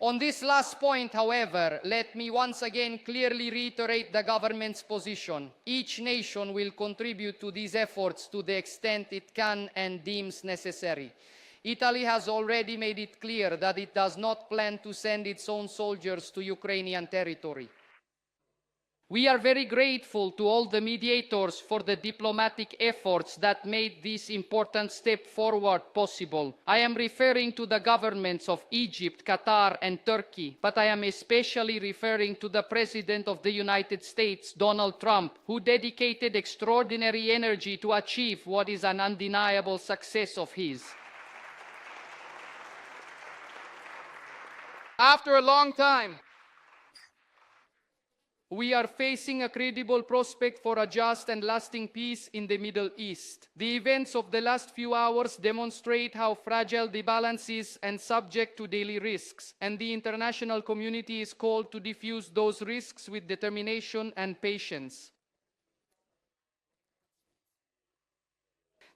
On this last point, however, let me once again clearly reiterate the government's position. Each nation will contribute to these efforts to the extent it can and deems necessary. Italy has already made it clear that it does not plan to send its own soldiers to Ukrainian territory. We are very grateful to all the mediators for the diplomatic efforts that made this important step forward possible. I am referring to the governments of Egypt, Qatar, and Turkey, but I am especially referring to the President of the United States, Donald Trump, who dedicated extraordinary energy to achieve what is an undeniable success of his. After a long time, we are facing a credible prospect for a just and lasting peace in the Middle East. The events of the last few hours demonstrate how fragile the balance is and subject to daily risks, and the international community is called to defuse those risks with determination and patience.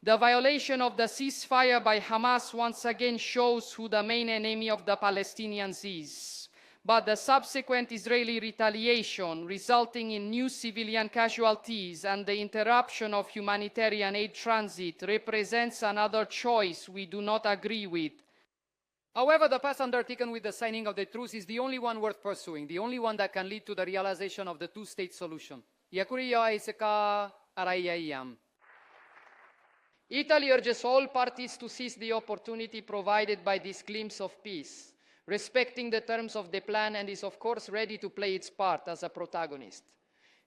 The violation of the ceasefire by Hamas once again shows who the main enemy of the Palestinians is. But the subsequent Israeli retaliation, resulting in new civilian casualties and the interruption of humanitarian aid transit, represents another choice we do not agree with. However, the path undertaken with the signing of the truce is the only one worth pursuing, the only one that can lead to the realization of the two-state solution. Italy urges all parties to seize the opportunity provided by this glimpse of peace, respecting the terms of the plan, and is of course ready to play its part as a protagonist.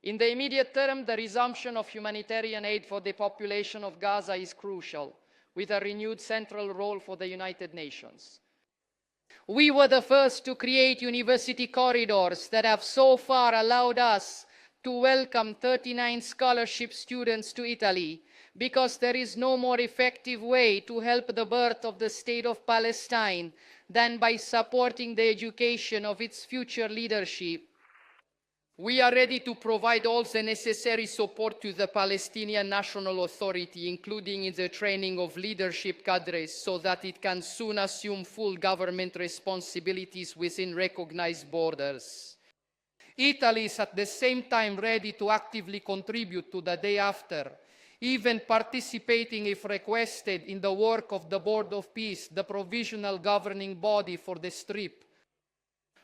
In the immediate term, the resumption of humanitarian aid for the population of Gaza is crucial, with a renewed central role for the United Nations. We were the first to create university corridors that have so far allowed us to welcome 39 scholarship students to Italy, because there is no more effective way to help the birth of the State of Palestine than by supporting the education of its future leadership. We are ready to provide all the necessary support to the Palestinian National Authority, including in the training of leadership cadres, so that it can soon assume full government responsibilities within recognized borders. Italy is at the same time ready to actively contribute to the day after, even participating, if requested, in the work of the Board of Peace, the provisional governing body for the Strip.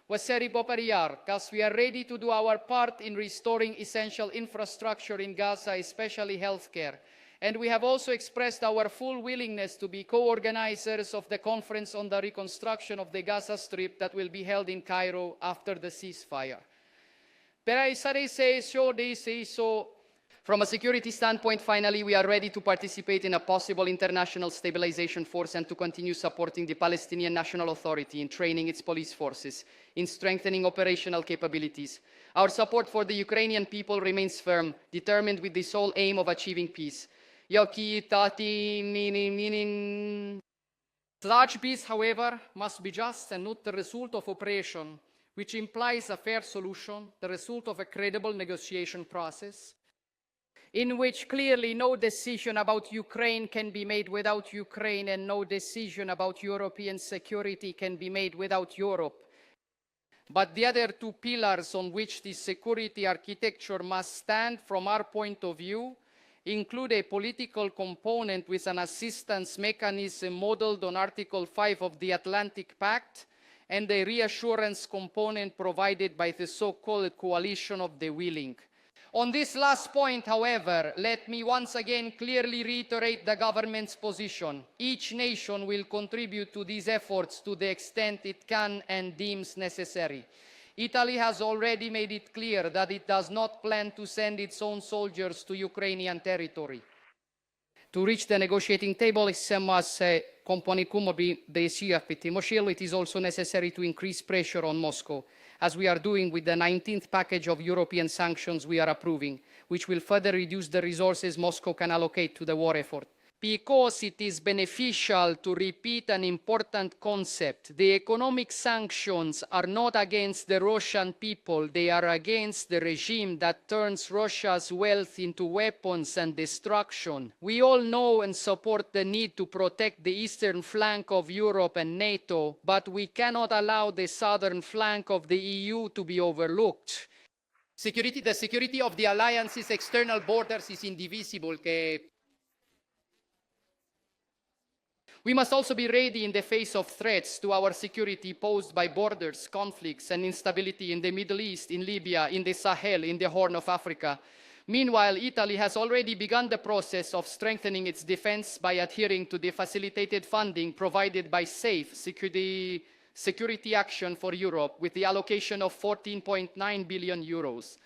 As we are ready to do our part in restoring essential infrastructure in Gaza, especially healthcare, and we have also expressed our full willingness to be co-organizers of the conference on the reconstruction of the Gaza Strip that will be held in Cairo after the ceasefire. From a security standpoint, finally, we are ready to participate in a possible international stabilization force and to continue supporting the Palestinian National Authority in training its police forces, in strengthening operational capabilities. Our support for the Ukrainian people remains firm, determined with the sole aim of achieving peace. Such peace, however, must be just and not the result of oppression, which implies a fair solution, the result of a credible negotiation process, in which clearly no decision about Ukraine can be made without Ukraine, and no decision about European security can be made without Europe. But the other two pillars on which this security architecture must stand from our point of view include a political component with an assistance mechanism modeled on Article 5 of the Atlantic Pact, and a reassurance component provided by the so-called coalition of the willing. On this last point, however, let me once again clearly reiterate the government's position. Each nation will contribute to these efforts to the extent it can and deems necessary. Italy has already made it clear that it does not plan to send its own soldiers to Ukrainian territory. To reach the negotiating table, it is also necessary to increase pressure on Moscow, as we are doing with the 19th package of European sanctions we are approving, which will further reduce the resources Moscow can allocate to the war effort. because it is beneficial to repeat an important concept. The economic sanctions are not against the Russian people, they are against the regime that turns Russia's wealth into weapons and destruction. We all know and support the need to protect the eastern flank of Europe and NATO, but we cannot allow the southern flank of the EU to be overlooked. The security of the alliance's external borders is indivisible. We must also be ready in the face of threats to our security posed by borders, conflicts, and instability in the Middle East, in Libya, in the Sahel, in the Horn of Africa. Meanwhile, Italy has already begun the process of strengthening its defense by adhering to the facilitated funding provided by SAFE, Security Action for Europe, with the allocation of 14.9 billion euros.